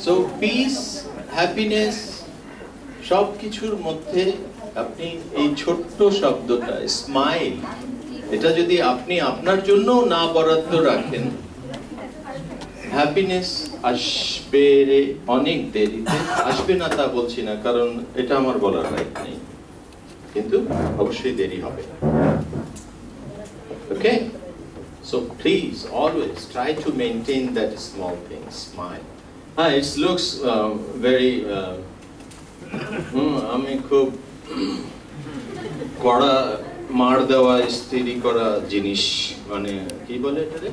So piece, happiness সবকিছুর মধ্যে আপনি এই ছোট্ট শব্দটা স্মাইল, এটা যদি আপনি আপনার জন্য না বরাদ্দ রাখেন, হ্যাপিনেস আসবে অনেক দেরিতে। আসবে না তা বলছি না, কারণ এটা আমার বলার রাইট নেই, কিন্তু অবশ্যই দেরি হবে। Okay, so please always try to maintain that small thing, smile. হ্যাঁ, ইটস লুকস ভেরি, আমি খুব কড়া মার দেওয়া স্থিরি করা জিনিস, মানে কি বলে এটারে,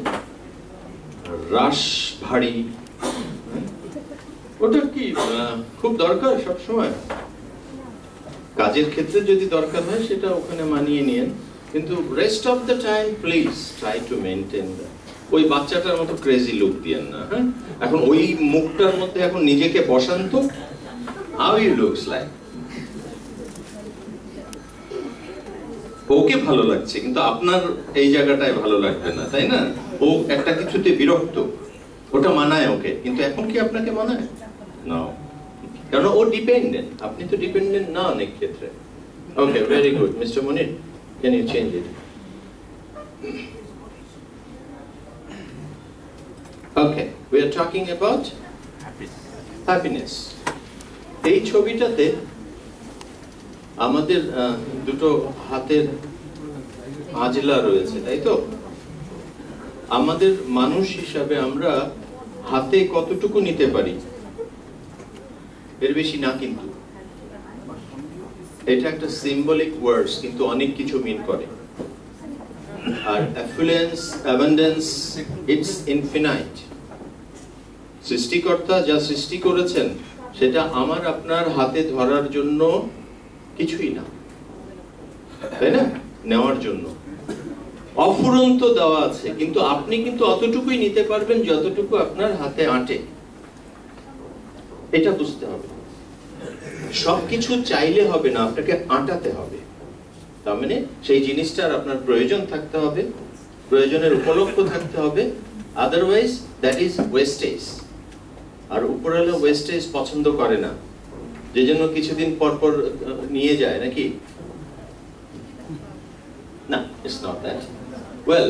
রাশ ভারী, ওটা কি খুব দরকার সব সময়? কাজের ক্ষেত্রে যদি দরকার হয় সেটা ওখানে মানিয়ে নিয়েন, কিন্তু rest of the time please try to maintain that. ওই বাচ্চাটার মতো ক্রেজি লুক দিয়েন না। হ্যাঁ, এখন ওই মুখটার মধ্যে এখন নিজেকে বসান তো, হাউ ইউ লুকস লাইক। ওকে ভালো লাগছে কিন্তু আপনার এই জায়গাটায় ভালো লাগবে না, তাই না? ও একটা কিছুতে বিরক্ত, ওটা মানায় ওকে, কিন্তু এখন কি আপনাকে মানায় না? কারণ ও ডিপেন্ডেন্ট, আপনি তো ডিপেন্ডেন্ট না অনেক ক্ষেত্রে। Okay, very good. Mister Monir, can you change it? Okay, we are talking about happiness. এই ছবিটাতে আমাদের দুটো হাতের আজলা রয়েছে, তাই তো? আমাদের মানুষ হিসাবে আমরা হাতে কতটুকু নিতে পারি? এর বেশি না, কিন্তু এটা একটা সিম্বলিক ওয়ার্ডস, কিন্তু অনেক কিছু মিন করে। আর অ্যাফ্লুয়েন্স, অ্যাবান্ডেন্স, ইটস ইনফিনাইট। সৃষ্টিকর্তা যা সৃষ্টি করেছেন সেটা আমার আপনার হাতে ধরার জন্য কিছুই না, তাই না? নেওয়ার জন্য অফুরন্ত দেওয়া আছে, কিন্তু আপনি কিন্তু অতটুকুই নিতে পারবেন যতটুকু আপনার হাতে আঁটে। এটা বুঝতে হবে। সবকিছু চাইলে হবে না, আপনাকে আঁটাতে হবে। তার মানে সেই জিনিসটার আপনার প্রয়োজন থাকতে হবে, প্রয়োজনের উপলক্ষ থাকতে হবে, আদারওয়াইজ দ্যাট ইজ ওয়েস্টেজ। আর উপরওয়ালা ওয়েস্টেজ পছন্দ করে না, যে জন্য কিছুদিন পর পর নিয়ে যায় নাকি? না, ইটস নট দ্যাট। ওয়েল,